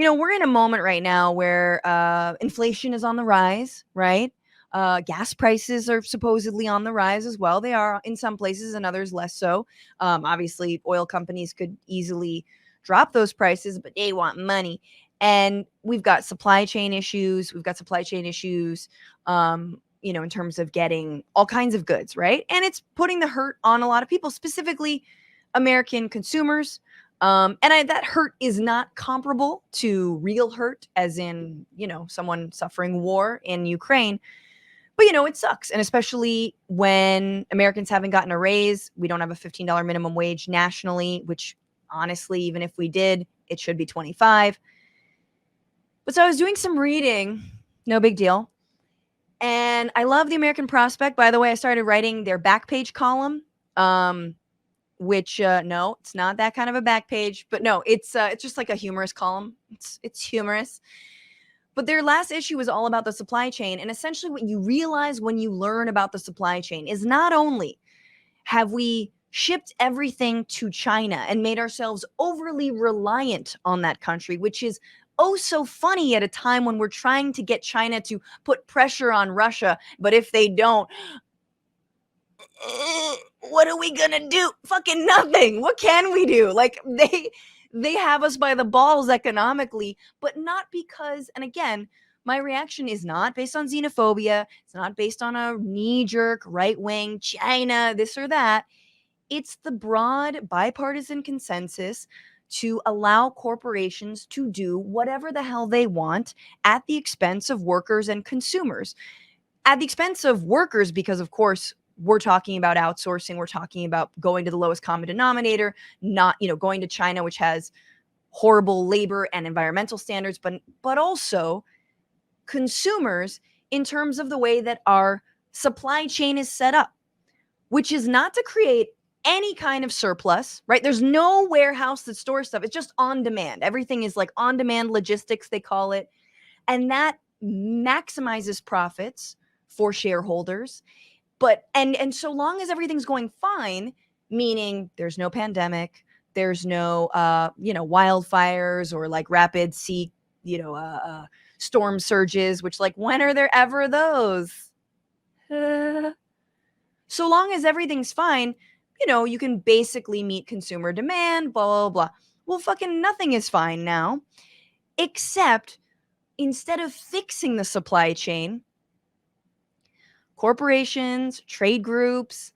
we're in a moment right now where inflation is on the rise, right? Gas prices are supposedly on the rise as well. They are in some places and others less so. Obviously, oil companies could easily drop those prices, but they want money. And we've got supply chain issues. In terms of getting all kinds of goods, right? And it's putting the hurt on a lot of people, specifically American consumers. That hurt is not comparable to real hurt, as in, someone suffering war in Ukraine. But, it sucks. And especially when Americans haven't gotten a raise, we don't have a $15 minimum wage nationally, which honestly, even if we did, it should be 25. But so I was doing some reading, no big deal. And I love the American Prospect. By the way, I started writing their back page column. Which no, it's not that kind of a back page, but no, it's just like a humorous column. It's humorous. But their last issue was all about the supply chain, and essentially what you realize when you learn about the supply chain is not only have we shipped everything to China and made ourselves overly reliant on that country, which is oh so funny at a time when we're trying to get China to put pressure on Russia, but if they don't, what are we gonna do? Fucking nothing. What can we do? Like they have us by the balls economically, but not because, and again, my reaction is not based on xenophobia. It's not based on a knee-jerk right-wing China, this or that. It's the broad bipartisan consensus to allow corporations to do whatever the hell they want at the expense of workers and consumers. At the expense of workers, because of course, we're talking about outsourcing. We're talking about going to the lowest common denominator, not, going to China, which has horrible labor and environmental standards, but also consumers in terms of the way that our supply chain is set up, which is not to create any kind of surplus, right? There's no warehouse that stores stuff. It's just on demand. Everything is like on demand logistics, they call it. And that maximizes profits for shareholders. But and so long as everything's going fine, meaning there's no pandemic, there's no wildfires or like rapid sea storm surges, which like when are there ever those? So long as everything's fine, you can basically meet consumer demand, blah blah blah. Well, fucking nothing is fine now, except instead of fixing the supply chain, corporations, trade groups,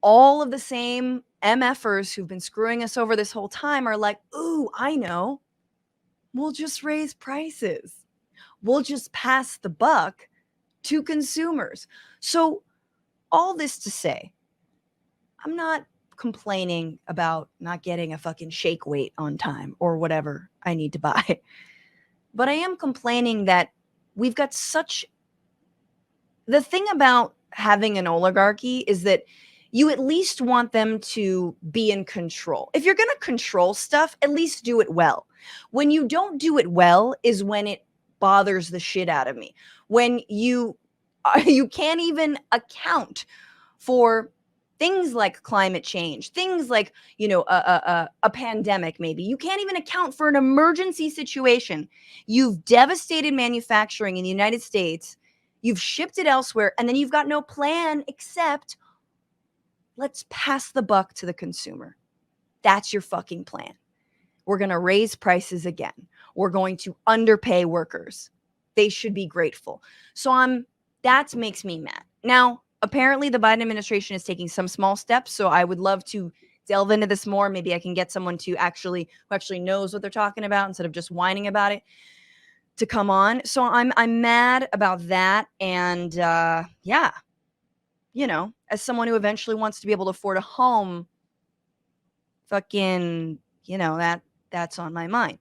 all of the same MFers who've been screwing us over this whole time are like, ooh, I know. We'll just raise prices. We'll just pass the buck to consumers. So all this to say, I'm not complaining about not getting a fucking shake weight on time or whatever I need to buy. But I am complaining that we've got such... The thing about having an oligarchy is that you at least want them to be in control. If you're going to control stuff, at least do it well. When you don't do it well is when it bothers the shit out of me. When you can't even account for things like climate change, things like, a pandemic maybe. You can't even account for an emergency situation. You've devastated manufacturing in the United States. You've shipped it elsewhere, and then you've got no plan except let's pass the buck to the consumer. That's your fucking plan. We're going to raise prices again. We're going to underpay workers. They should be grateful. So that makes me mad. Now, apparently the Biden administration is taking some small steps, so I would love to delve into this more. Maybe I can get someone who actually knows what they're talking about instead of just whining about it, to come on. So I'm mad about that. And as someone who eventually wants to be able to afford a home, fucking, that's on my mind.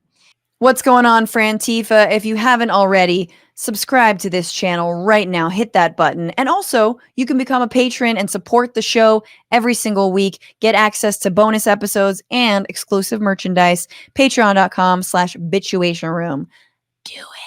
What's going on, Frantifa? If you haven't already, subscribe to this channel right now. Hit that button. And also, you can become a patron and support the show every single week. Get access to bonus episodes and exclusive merchandise. Patreon.com/Bitchuation Room. Do it.